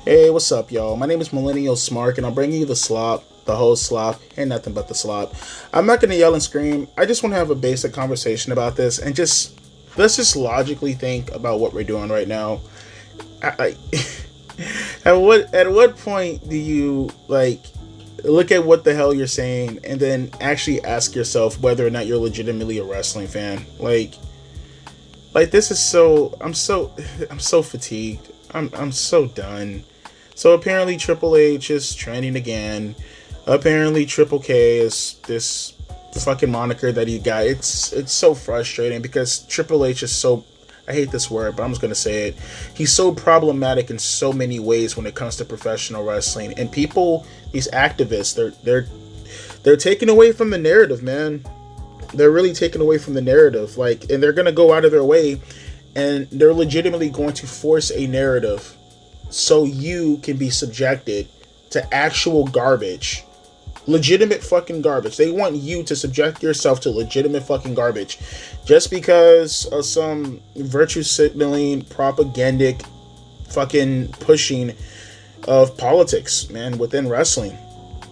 Hey, what's up, y'all? My name is Millennial Smark, and I'm bringing you the slop, the whole slop, and nothing but the slop. I'm not gonna yell and scream. I just want to have a basic conversation about this, and let's just logically think about what we're doing right now. At what point do you look at what the hell you're saying, and then actually ask yourself whether or not you're legitimately a wrestling fan? This is so. I'm so fatigued. I'm so done. So apparently Triple H is trending again. Apparently Triple K is this fucking moniker that he got. It's so frustrating because Triple H is so, I hate this word, but I'm just gonna say it. He's so problematic in so many ways when it comes to professional wrestling. And people, these activists, they're taking away from the narrative, man. They're really taking away from the narrative. And they're gonna go out of their way, and they're legitimately going to force a narrative so you can be subjected to actual garbage. Legitimate fucking garbage. They want you to subject yourself to legitimate fucking garbage just because of some virtue signaling, propagandic fucking pushing of politics, man, within wrestling.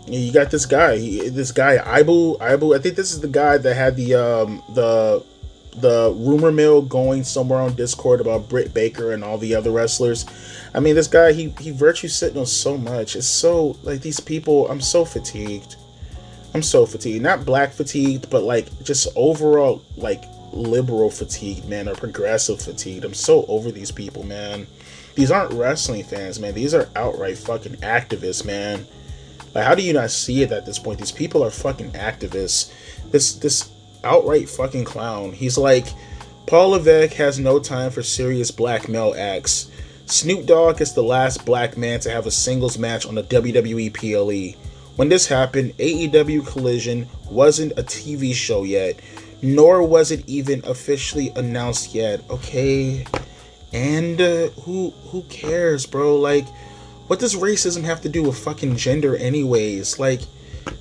You got this guy, Ibu. I think this is the guy that had the rumor mill going somewhere on Discord about Britt Baker and all the other wrestlers. I mean, this guy, he virtue signals so much. It's so, these people, I'm so fatigued. Not black fatigued, but just overall, liberal fatigued, man, or progressive fatigued. I'm so over these people, man. These aren't wrestling fans, man. These are outright fucking activists, man. How do you not see it at this point? These people are fucking activists. This outright fucking clown. He's like, Paul Levesque has no time for serious black male acts. Snoop Dogg is the last black man to have a singles match on the WWE PLE. When this happened, AEW Collision wasn't a TV show yet, nor was it even officially announced yet. Okay, and who cares, bro? What does racism have to do with fucking gender, anyways?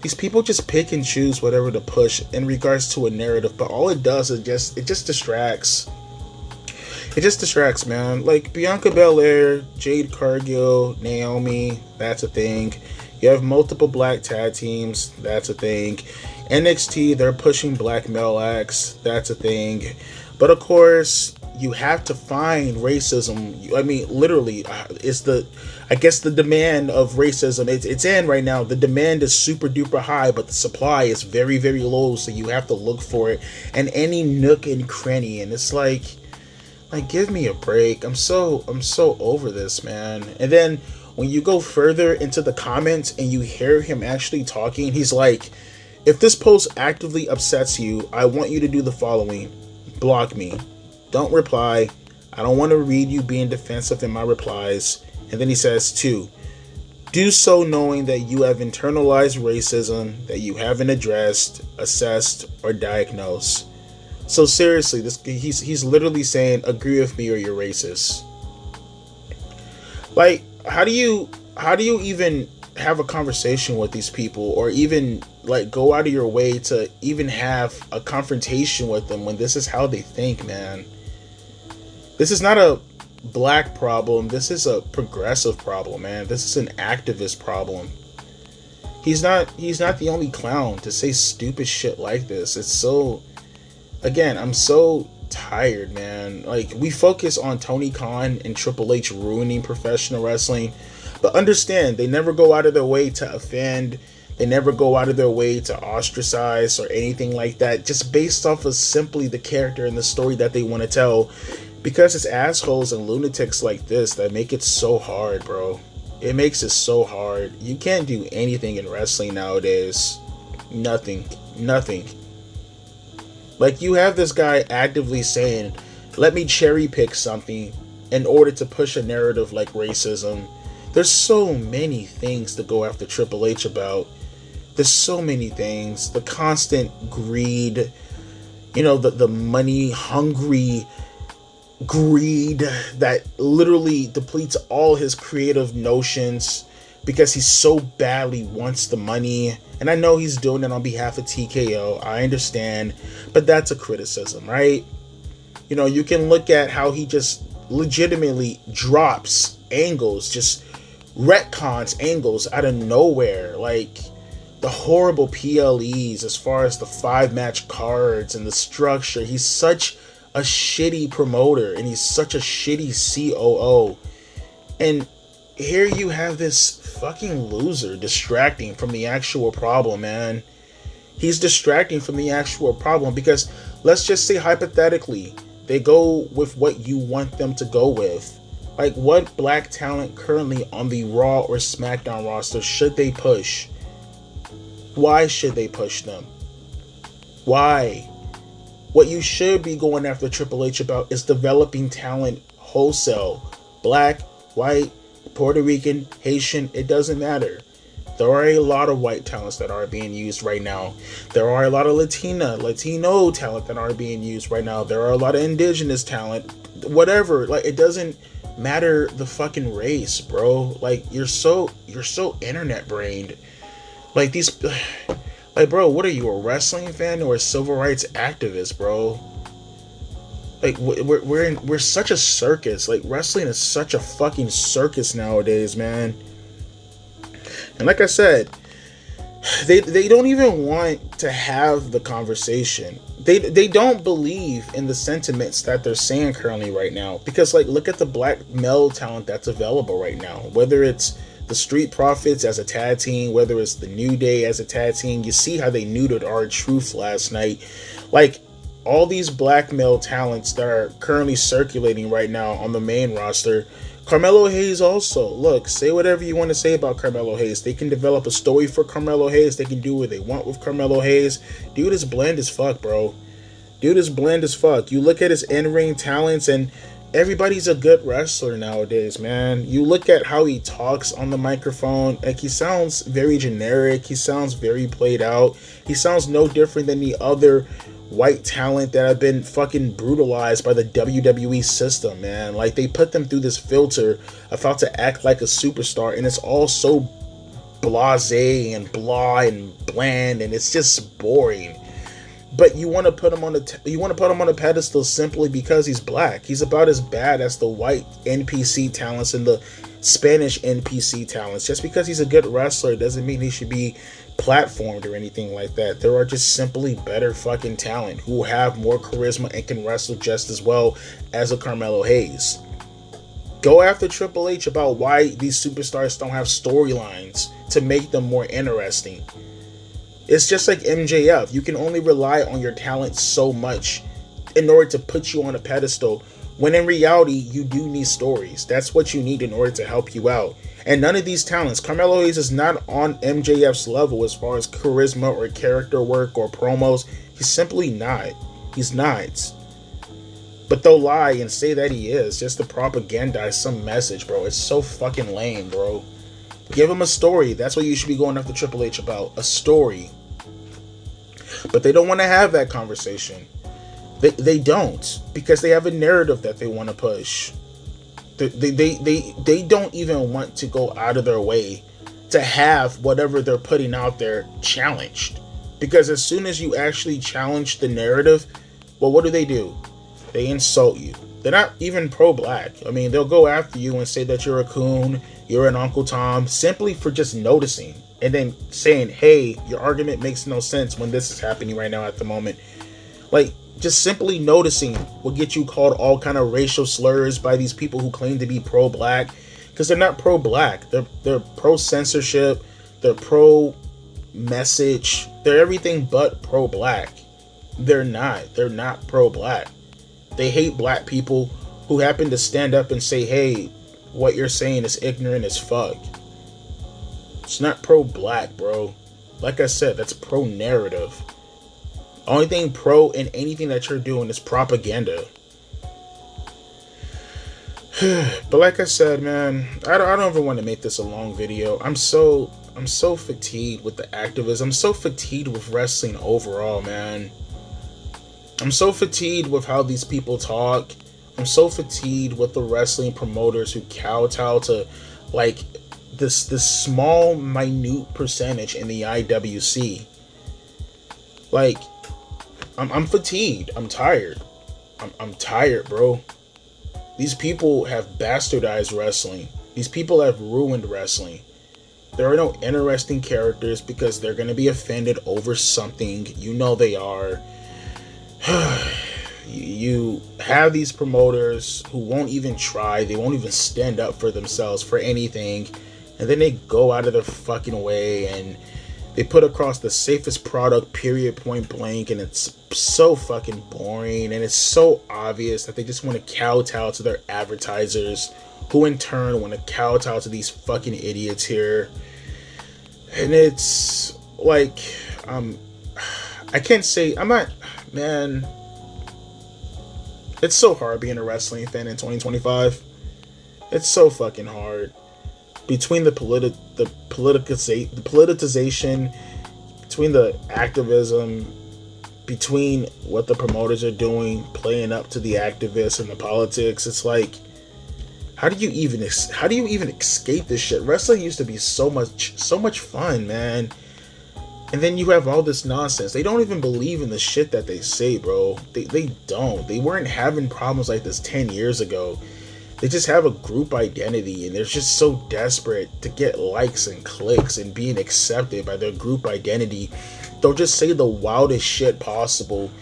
These people just pick and choose whatever to push in regards to a narrative, but all it does is just distracts. It just distracts, man. Bianca Belair, Jade Cargill, Naomi, that's a thing. You have multiple black tag teams, that's a thing. NXT, they're pushing black male acts, that's a thing. But of course, you have to find racism. I mean, literally, I guess the demand of racism, it's in right now. The demand is super duper high, but the supply is very, very low, so you have to look for it in any nook and cranny. And it's give me a break. I'm so over this, man. And then when you go further into the comments and you hear him actually talking, he's like, if this post actively upsets you, I want you to do the following. Block me. Don't reply. I don't want to read you being defensive in my replies. And then he says, 2, do so knowing that you have internalized racism that you haven't addressed, assessed, or diagnosed. So seriously, he's literally saying, agree with me or you're racist. How do you even have a conversation with these people, or even go out of your way to even have a confrontation with them when this is how they think, man? This is not a black problem. This is a progressive problem, man. This is an activist problem. He's not the only clown to say stupid shit like this. It's so, again, I'm so tired, man. We focus on Tony Khan and Triple H ruining professional wrestling, but understand, they never go out of their way to offend. They never go out of their way to ostracize or anything like that, just based off of simply the character and the story that they want to tell. Because it's assholes and lunatics like this that make it so hard, bro. It makes it so hard. You can't do anything in wrestling nowadays. Nothing. You have this guy actively saying, let me cherry pick something in order to push a narrative like racism. There's so many things to go after Triple H about. There's so many things. The constant greed, the money hungry greed that literally depletes all his creative notions because he so badly wants the money. And I know he's doing it on behalf of TKO. I understand. But that's a criticism, right? You can look at how he just legitimately drops angles, just retcons, angles out of nowhere, like the horrible PLEs as far as the 5-match cards and the structure. He's such a shitty promoter and he's such a shitty COO. And here you have this fucking loser distracting from the actual problem, man. He's distracting from the actual problem because let's just say hypothetically they go with what you want them to go with. Like, what black talent currently on the Raw or SmackDown roster should they push? Why should they push them? Why? What you should be going after Triple H about is developing talent wholesale. Black, white, Puerto Rican, Haitian, it doesn't matter. There are a lot of white talents that are being used right now. There are a lot of Latino talent that are being used right now. There are a lot of indigenous talent. Whatever. Like, it doesn't matter the fucking race, bro. Like, you're so internet brained. Like, these, like, bro, what are you, a wrestling fan or a civil rights activist, bro? Like, we're such a circus. Like, wrestling is such a fucking circus nowadays, man. And like I said, they don't even want to have the conversation. They don't believe in the sentiments that they're saying currently right now. Because, like, look at the black male talent that's available right now. Whether it's the Street Profits as a tag team, whether it's the New Day as a tag team. You see how they neutered R-Truth last night. Like, all these black male talents that are currently circulating right now on the main roster. Carmelo Hayes also. Look, say whatever you want to say about Carmelo Hayes. They can develop a story for Carmelo Hayes. They can do what they want with Carmelo Hayes. Dude is bland as fuck, bro. Dude is bland as fuck. You look at his in-ring talents and everybody's a good wrestler nowadays, man. You look at how he talks on the microphone. Like, he sounds very generic. He sounds very played out. He sounds no different than the other white talent that have been fucking brutalized by the WWE system, man. Like, they put them through this filter of how to act like a superstar, and it's all so blasé and blah and bland, and it's just boring. But you want to put him on a pedestal simply because he's black. He's about as bad as the white NPC talents and the Spanish NPC talents. Just because he's a good wrestler doesn't mean he should be platformed or anything like that. There are just simply better fucking talent who have more charisma and can wrestle just as well as a Carmelo Hayes. Go after Triple H about why these superstars don't have storylines to make them more interesting. It's just like MJF. You can only rely on your talent so much in order to put you on a pedestal, when in reality, you do need stories. That's what you need in order to help you out. And none of these talents, Carmelo Hayes is not on MJF's level as far as charisma or character work or promos. He's simply not. He's not. But they'll lie and say that he is just to propagandize some message, bro. It's so fucking lame, bro. Give him a story. That's what you should be going after Triple H about. A story. But they don't want to have that conversation. They don't. Because they have a narrative that they want to push. They don't even want to go out of their way to have whatever they're putting out there challenged. Because as soon as you actually challenge the narrative, well, what do? They insult you. They're not even pro-black. I mean, they'll go after you and say that you're a coon, you're an Uncle Tom, simply for just noticing. And then saying, hey, your argument makes no sense when this is happening right now at the moment. Like, just simply noticing will get you called all kind of racial slurs by these people who claim to be pro-black. Because they're not pro-black. They're pro-censorship. They're pro-message. They're everything but pro-black. They're not pro-black. They hate black people who happen to stand up and say, hey, what you're saying is ignorant as fuck. It's not pro-black, bro. Like I said, that's pro-narrative. Only thing pro in anything that you're doing is propaganda. But like I said, man, I don't ever want to make this a long video. I'm so fatigued with the activism. I'm so fatigued with wrestling overall, man. I'm so fatigued with how these people talk. I'm so fatigued with the wrestling promoters who kowtow to, like, this small, minute percentage in the IWC. Like, I'm fatigued. I'm tired. I'm tired, bro. These people have bastardized wrestling. These people have ruined wrestling. There are no interesting characters because they're going to be offended over something. You know they are. You have these promoters who won't even try. They won't even stand up for themselves for anything. And then they go out of their fucking way and they put across the safest product, period, point blank. And it's so fucking boring. And it's so obvious that they just want to kowtow to their advertisers, who in turn want to kowtow to these fucking idiots here. And it's like, I can't say, I'm not, man, it's so hard being a wrestling fan in 2025. It's so fucking hard. Between the politicization, between the activism, between what the promoters are doing, playing up to the activists and the politics, it's like, how do you even escape this shit? Wrestling used to be so much fun, man. And then you have all this nonsense. They don't even believe in the shit that they say, bro. They don't. They weren't having problems like this 10 years ago. They just have a group identity, and they're just so desperate to get likes and clicks and being accepted by their group identity. They'll just say the wildest shit possible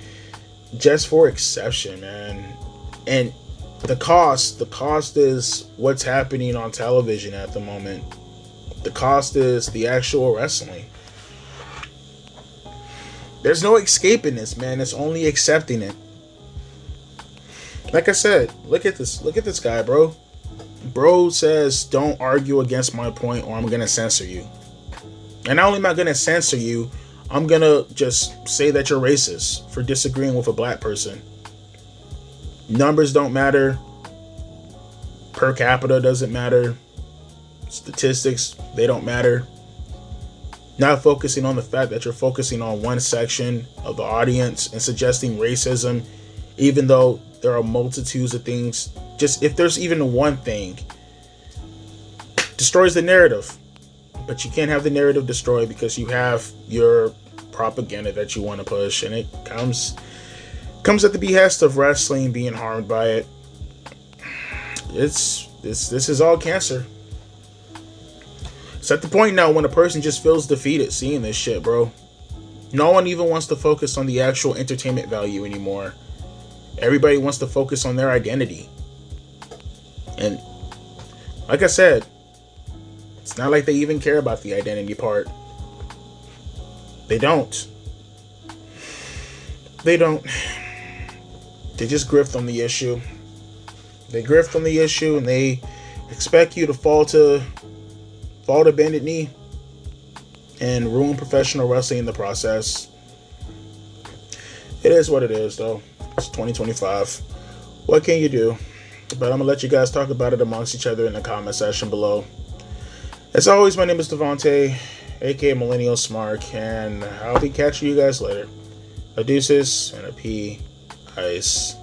just for exception, man. And the cost is what's happening on television at the moment. The cost is the actual wrestling. There's no escaping this, man. It's only accepting it. Like I said, look at this guy, bro. Bro says, don't argue against my point or I'm going to censor you. And not only am I going to censor you, I'm going to just say that you're racist for disagreeing with a black person. Numbers don't matter. Per capita doesn't matter. Statistics, they don't matter. Not focusing on the fact that you're focusing on one section of the audience and suggesting racism, even though there are multitudes of things. Just if there's even one thing, destroys the narrative. But you can't have the narrative destroyed because you have your propaganda that you want to push, and it comes at the behest of wrestling being harmed by it. This is all cancer. It's at the point now when a person just feels defeated seeing this shit, bro. No one even wants to focus on the actual entertainment value anymore. Everybody wants to focus on their identity. And like I said, it's not like they even care about the identity part. They don't. They just grift on the issue. They grift on the issue and they expect you to fall to bended knee and ruin professional wrestling in the process. It is what it is, though. It's 2025. What can you do? But I'm gonna let you guys talk about it amongst each other in the comment section below. As always, my name is Devontae, aka Millennial Smark, and I'll be catching you guys later. A deuces and a pea ice.